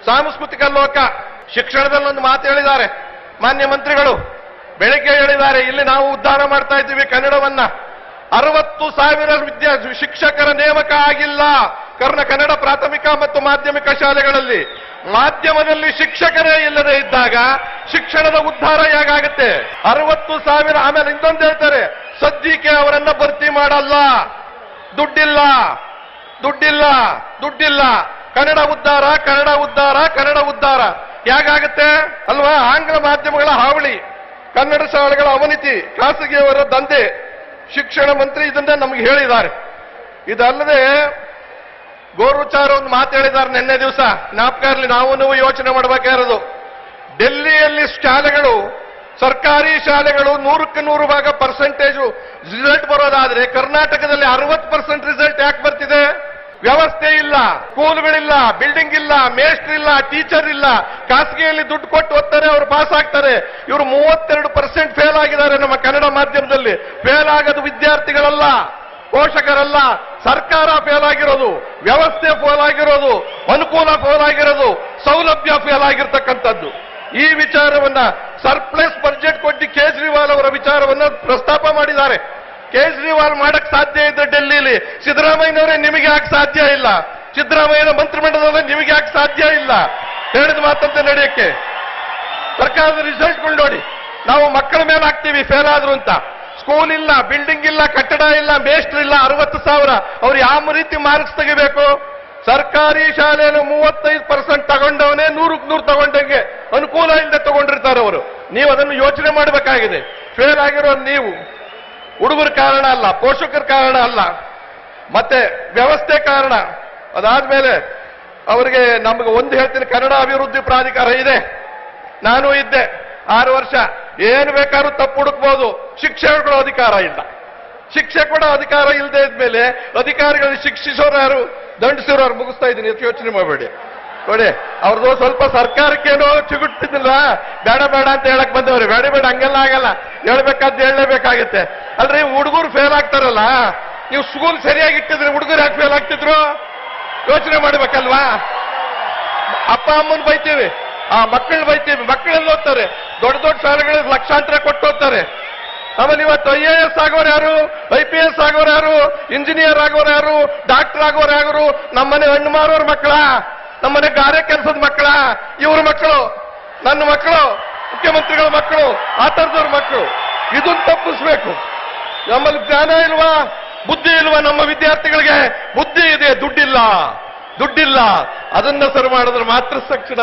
ಸಾಂಸ್ಕೃತಿಕ ಲೋಕ. ಶಿಕ್ಷಣದಲ್ಲಿ ಒಂದು ಮಾತು ಹೇಳಿದ್ದಾರೆ ಮಾನ್ಯ ಮಂತ್ರಿಗಳು, ಬೆಳಿಗ್ಗೆ ಹೇಳಿದ್ದಾರೆ, ಇಲ್ಲಿ ನಾವು ಉದ್ಧಾರ ಮಾಡ್ತಾ ಇದ್ದೀವಿ ಕನ್ನಡವನ್ನ. 60,000 ಶಿಕ್ಷಕರ ನೇಮಕ ಆಗಿಲ್ಲ ಕನ್ನಡ ಪ್ರಾಥಮಿಕ ಮತ್ತು ಮಾಧ್ಯಮಿಕ ಶಾಲೆಗಳಲ್ಲಿ. ಮಾಧ್ಯಮದಲ್ಲಿ ಶಿಕ್ಷಕರೇ ಇಲ್ಲದೆ ಇದ್ದಾಗ ಶಿಕ್ಷಣದ ಉದ್ಧಾರ ಹೇಗಾಗುತ್ತೆ? 60,000. ಆಮೇಲೆ ಇನ್ನೊಂದು ಹೇಳ್ತಾರೆ, ಸದ್ಯಕ್ಕೆ ಅವರನ್ನ ಭರ್ತಿ ಮಾಡಲ್ಲ, ದುಡ್ಡಿಲ್ಲ ದುಡ್ಡಿಲ್ಲ ದುಡ್ಡಿಲ್ಲ. ಕನ್ನಡ ಉದ್ಧಾರ ಕನ್ನಡ ಉದ್ಧಾರ ಕನ್ನಡ ಉದ್ಧಾರ ಹೇಗಾಗುತ್ತೆ ಅಲ್ವಾ? ಆಂಗ್ಲ ಮಾಧ್ಯಮಗಳ ಹಾವಳಿ, ಕನ್ನಡ ಶಾಲೆಗಳ ಅವನತಿ, ಖಾಸಗಿಯವರ ದಂಧೆ. ಶಿಕ್ಷಣ ಮಂತ್ರಿ ಇದನ್ನ ನಮಗೆ ಹೇಳಿದ್ದಾರೆ. ಇದಲ್ಲದೆ ಗೋರುಚಾರ ಒಂದು ಮಾತು ಹೇಳಿದ್ದಾರೆ ನಿನ್ನೆ ದಿವಸ, ಜ್ಞಾಪಕ ಇರಲಿ, ನಾವು ಯೋಚನೆ ಮಾಡಬೇಕಾಗಿರೋದು. ಡೆಲ್ಲಿಯಲ್ಲಿ ಶಾಲೆಗಳು, ಸರ್ಕಾರಿ ಶಾಲೆಗಳು 100ಕ್ಕೆ 100% ಪರ್ಸೆಂಟೇಜು ರಿಸಲ್ಟ್ ಬರೋದಾದ್ರೆ ಕರ್ನಾಟಕದಲ್ಲಿ 60% ರಿಸಲ್ಟ್ ಯಾಕೆ ಬರ್ತಿದೆ? ವ್ಯವಸ್ಥೆ ಇಲ್ಲ, ಸ್ಕೂಲ್ಗಳಿಲ್ಲ, ಬಿಲ್ಡಿಂಗ್ ಇಲ್ಲ, ಮೇಸ್ಟ್ರ್ ಇಲ್ಲ, ಟೀಚರ್ ಇಲ್ಲ. ಖಾಸಗಿಯಲ್ಲಿ ದುಡ್ಡು ಕೊಟ್ಟು ಓದ್ತಾರೆ, ಅವರು ಪಾಸ್ ಆಗ್ತಾರೆ. ಇವರು 32% ಫೇಲ್ ಆಗಿದ್ದಾರೆ ನಮ್ಮ ಕನ್ನಡ ಮಾಧ್ಯಮದಲ್ಲಿ. ಫೇಲ್ ಆಗೋದು ವಿದ್ಯಾರ್ಥಿಗಳಲ್ಲ, ಪೋಷಕರಲ್ಲ, ಸರ್ಕಾರ ಫೇಲ್ ಆಗಿರೋದು, ವ್ಯವಸ್ಥೆ ಫೇಲ್ ಆಗಿರೋದು, ಅನುಕೂಲ ಫೇಲ್ ಆಗಿರೋದು, ಸೌಲಭ್ಯ ಫೇಲ್ ಆಗಿರ್ತಕ್ಕಂಥದ್ದು. ಈ ವಿಚಾರವನ್ನ ಸರ್ಪ್ಲಸ್ ಬಜೆಟ್ ಕೊಟ್ಟು ಕೇಜ್ರಿವಾಲ್ ಅವರ ವಿಚಾರವನ್ನ ಪ್ರಸ್ತಾಪ ಮಾಡಿದ್ದಾರೆ. ಕೇಜ್ರಿವಾಲ್ ಮಾಡಕ್ ಸಾಧ್ಯ ಇದ್ರೆ ಡೆಲ್ಲಿಲಿ, ಸಿದ್ದರಾಮಯ್ಯನವರೇ ನಿಮಗೆ ಯಾಕೆ ಸಾಧ್ಯ ಇಲ್ಲ? ಸಿದ್ದರಾಮಯ್ಯನ ಮಂತ್ರಿಮಂಡಲದಲ್ಲಿ ನಿಮಗೆ ಯಾಕೆ ಸಾಧ್ಯ ಇಲ್ಲ? ಹೇಳಿದ ಮಾತಂತೆ ನಡೆಯಕ್ಕೆ. ಸರ್ಕಾರದ ರಿಸಲ್ಟ್ಗಳು ನೋಡಿ, ನಾವು ಮಕ್ಕಳ ಮೇಲೆ ಹಾಕ್ತೀವಿ ಫೇಲ್ ಆದ್ರು ಅಂತ. ಸ್ಕೂಲ್ ಇಲ್ಲ, ಬಿಲ್ಡಿಂಗ್ ಇಲ್ಲ, ಕಟ್ಟಡ ಇಲ್ಲ, ಮೇಸ್ಟ್ರ್ ಇಲ್ಲ, 60,000. ಅವ್ರು ಯಾವ ರೀತಿ ಮಾರ್ಕ್ಸ್ ತೆಗಿಬೇಕು? ಸರ್ಕಾರಿ ಶಾಲೆಯಲ್ಲಿ 35% ತಗೊಂಡವನೇ 100ಕ್ಕೆ 100 ತಗೊಂಡಂಗೆ ಅನುಕೂಲ ಇಲ್ಲದೆ ತಗೊಂಡಿರ್ತಾರೆ ಅವರು. ನೀವು ಅದನ್ನು ಯೋಚನೆ ಮಾಡಬೇಕಾಗಿದೆ. ಫೇಲ್ ಆಗಿರೋ ನೀವು ಹುಡುಗರ ಕಾರಣ ಅಲ್ಲ, ಪೋಷಕರ ಕಾರಣ ಅಲ್ಲ, ಮತ್ತೆ ವ್ಯವಸ್ಥೆ ಕಾರಣ. ಅದಾದ್ಮೇಲೆ ಅವರಿಗೆ ನಮಗೆ ಒಂದು ಹೇಳ್ತೀನಿ, ಕನ್ನಡ ಅಭಿವೃದ್ಧಿ ಪ್ರಾಧಿಕಾರ ಇದೆ, ನಾನು ಇದ್ದೆ 6 ವರ್ಷ. ಏನು ಬೇಕಾದ್ರೂ ತಪ್ಪು ಹುಡುಕ್ಬೋದು, ಶಿಕ್ಷೆ ಕೊಡೋ ಅಧಿಕಾರ ಇಲ್ಲ. ಶಿಕ್ಷೆ ಕೊಡೋ ಅಧಿಕಾರ ಇಲ್ಲದೆ ಇದ್ಮೇಲೆ ಅಧಿಕಾರಿಗಳು ಶಿಕ್ಷಿಸೋರು ಯಾರು, ದಂಡಿಸಿರೋರು? ಮುಗಿಸ್ತಾ ಇದ್ದೀನಿ, ಯೋಚನೆ ಮಾಡಬೇಡಿ. ನೋಡಿ, ಅವ್ರದ್ದು ಸ್ವಲ್ಪ ಸರ್ಕಾರಕ್ಕೇನೋ ಚಿಗುಟ್ಟಿದ್ದಿಲ್ಲ, ಬೇಡ ಬೇಡ ಅಂತ ಹೇಳಕ್ ಬಂದವ್ರಿ. ಬೇಡ ಬೇಡ, ಹಂಗೆಲ್ಲ ಆಗಲ್ಲ, ಹೇಳ್ಬೇಕಾದ್ ಹೇಳಲೇಬೇಕಾಗತ್ತೆ. ಅಲ್ರಿ, ಹುಡುಗರು ಫೇಲ್ ಆಗ್ತಾರಲ್ಲ, ನೀವು ಸ್ಕೂಲ್ ಸರಿಯಾಗಿ ಇಟ್ಟಿದ್ರೆ ಹುಡುಗರು ಯಾಕೆ ಫೇಲ್ ಆಗ್ತಿದ್ರು? ಯೋಚನೆ ಮಾಡ್ಬೇಕಲ್ವಾ? ಅಪ್ಪ ಅಮ್ಮನ ಬೈತೀವಿ, ಆ ಮಕ್ಕಳನ್ನ ಬೈತೀವಿ. ಮಕ್ಕಳೆಲ್ಲ ಓದ್ತಾರೆ, ದೊಡ್ಡ ದೊಡ್ಡ ಶಾಲೆಗಳಿಗೆ ಲಕ್ಷಾಂತರ ಕೊಟ್ಟು ಓದ್ತಾರೆ. ಆಮೇಲೆ ಇವತ್ತು IAS ಆಗೋರು ಯಾರು, IPS ಆಗೋರು ಯಾರು, ಇಂಜಿನಿಯರ್ ಆಗೋರು ಯಾರು, ಡಾಕ್ಟರ್ ಆಗೋರು ಯಾರು? ನಮ್ಮನೆ ಹಣ್ಣು ಮಾರೋರ ಮಕ್ಕಳ, ನಮ್ಮನೆ ಗಾರೆ ಕೆಲಸದ ಮಕ್ಕಳ? ಇವ್ರ ಮಕ್ಕಳು, ನನ್ನ ಮಕ್ಕಳು, ಮುಖ್ಯಮಂತ್ರಿಗಳ ಮಕ್ಕಳು, ಆ ಥರದವ್ರ ಮಕ್ಕಳು. ಇದನ್ನು ತಪ್ಪಿಸ್ಬೇಕು. ನಮ್ಮಲ್ಲಿ ಜ್ಞಾನ ಇಲ್ವಾ, ಬುದ್ಧಿ ಇಲ್ವಾ? ನಮ್ಮ ವಿದ್ಯಾರ್ಥಿಗಳಿಗೆ ಬುದ್ಧಿ ಇದೆ, ದುಡ್ಡಿಲ್ಲ. ಅದನ್ನ ಸರಿ ಮಾಡಿದ್ರೆ ಮಾತ್ರ ತಕ್ಷಣ